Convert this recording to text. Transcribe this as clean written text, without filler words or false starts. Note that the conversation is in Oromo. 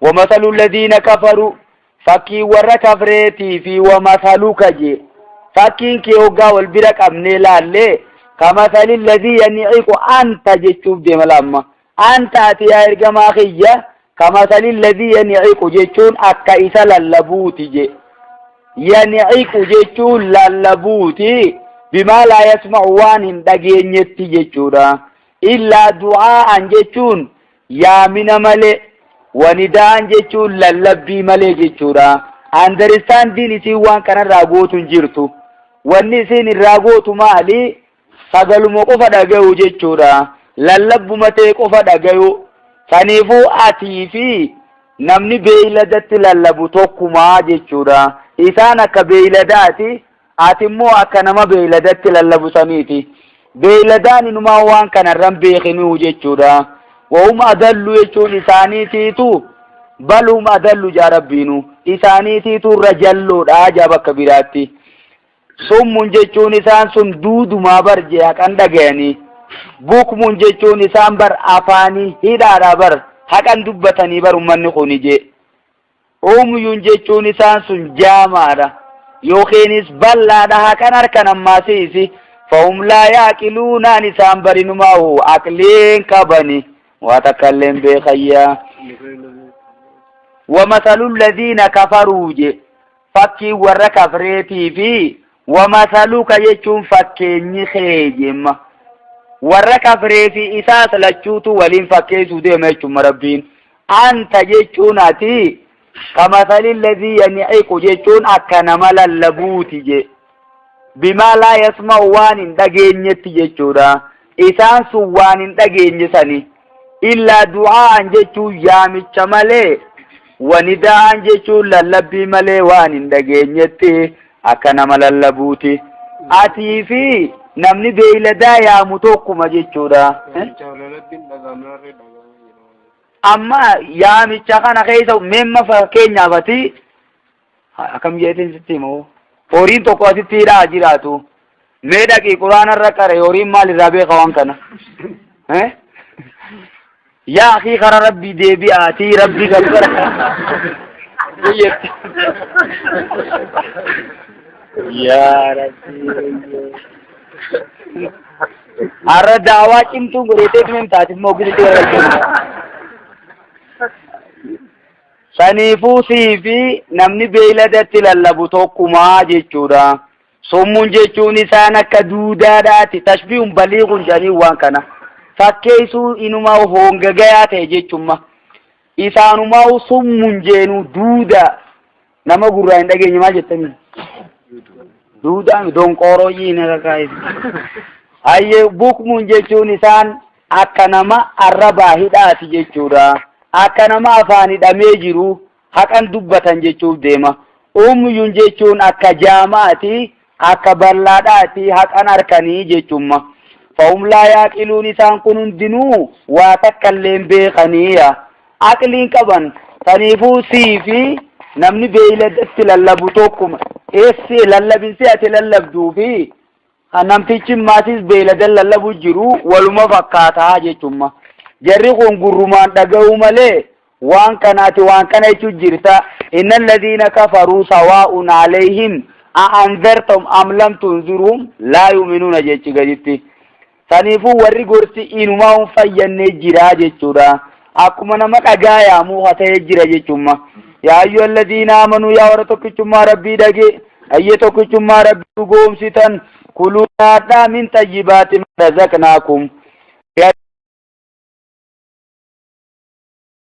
ومثل الذين كفروا فكي ور كفريتي في ومثلوك جي فكين كي وقا والبرك أبني لالي كمثل الذي ينعيق أنت جيتشوف دي ملامة أنت أتيا إرقما خيّة كمثل الذي ينعيق جيتشون أكا إسا للبوتي جي ينعيق جيتشون للبوتي بما لا يسمع وان دقين يتي جيتشورا إلا دعاء جيتشون يا من ملئ ونداء جيتشون للبي ملئ جيتشورا understanding isi waan kana raagootun jirtu wanni isin raagootu maali sagaluma qofa dhagayu jechuudha lallabbuma ta'e qofa dhagayu saniifuu atii fi namni beeyladatti lallabu tokkumaa jechuudha isaan akka beeyladaati ati immoo akka nama beeyladatti lallabu saniiti beeyladaan inumaa waan kanarran beekinu jechuudha wahuma adallu jechuun isaaniitiitu bal hum adallu jaa rabbiinu isaaniitiitu irra jalloodha jaa bakka biraatti summun jechuun isaan sun duudumaa bar jee haqan dhagayanii bukmun jechuun isaan bar afaanii hidhaadha bar haqan dubbatanii bar ummanni kuni jee umyun jechuun isaan sun jaamaadha yookiinis bal'aadha haqan harkan ammaasiisi fahum laa yaaqiluunaan isaan barinumaa aqleen qabani waa takkailleen beekayyaa ومثل الذين كفروا جي فكي ور كفريتي في ومثلوك يجون فكي خيجم ور كفريتي إساس لجوتو ولين فكي سودي ميشو مربين أنت يجون أتي كمثل الذي ينعيق يجون أكنما للبوت جي بما لا يسمع وان دقين يتججورا إسان سوان دقين يساني إلا دعاء جيتو يامي چمالي ونداء جيتو للبي مالي وان دقين يتي أكنما للبوتي أتي في نمني بيلدا يا متوكما جيتورا أما يا ميتشاكنا خيسا مما فكين يابتي أكم جيتين ستيمو أورين توكو ستيرا جيراتو ميدا كي قرآن الرقر أورين مالي رابي خوان كنا يا أخي خرى ربي ديبي آتي ربي قبر يا ربي أرى دعوة كنتو قريتك من تاتف موقف saniifuu siifi namni beeyladatti lallabu tokkumaa jechuudha sommuun jechuun isaan akka duudaadhaati tashbiihun baliiqun jedhanii waan kana fakkeessuu inumaa hongagayaa ta'e jechumma isaanumaa sommuun jeenu duuda nama gurraa hin dhageenye maal jettanii duudaan donqooroo yiina kakaa'e hayyee bukmuun jechuun isaan akka nama arrabaa hidhaati jechuudha akka nama afaan hidhamee jiru haqan dubbatan jechuuf deema umyun jechuun akka jaamaati akka bal'aadhaati haqan harkanii jechumma fahum laa yaaqiluun isaan kun hundinuu waa takkailleen beekaniya aqliin qaban saniifuu siifi namni beeyladatti lallabu tokkuma eessi lallabinsi ati lallabduufi namtichi maasis beeyladan lallabu jiru waluma fakkaataa jechumma jarri kun gurrumaan dhaga'u malee waan kanaati waan kana jechu jirta innal ladina kafaru sawa'un alayhim anzartum am lam tunzirhum la yu'minuna jechi gaditti saniifu warri gorsi inumaa fayyanne jira jechuudha akkuma nama dhagaa yaamu hatee jira jechumma yaa ayyuhal ladina amanu yaa warra tokkichummaa rabbii dhage ayye tokkichummaa rabbii goomsitan kuluu nyaadhaa min tayyibaati ma razaqnaakum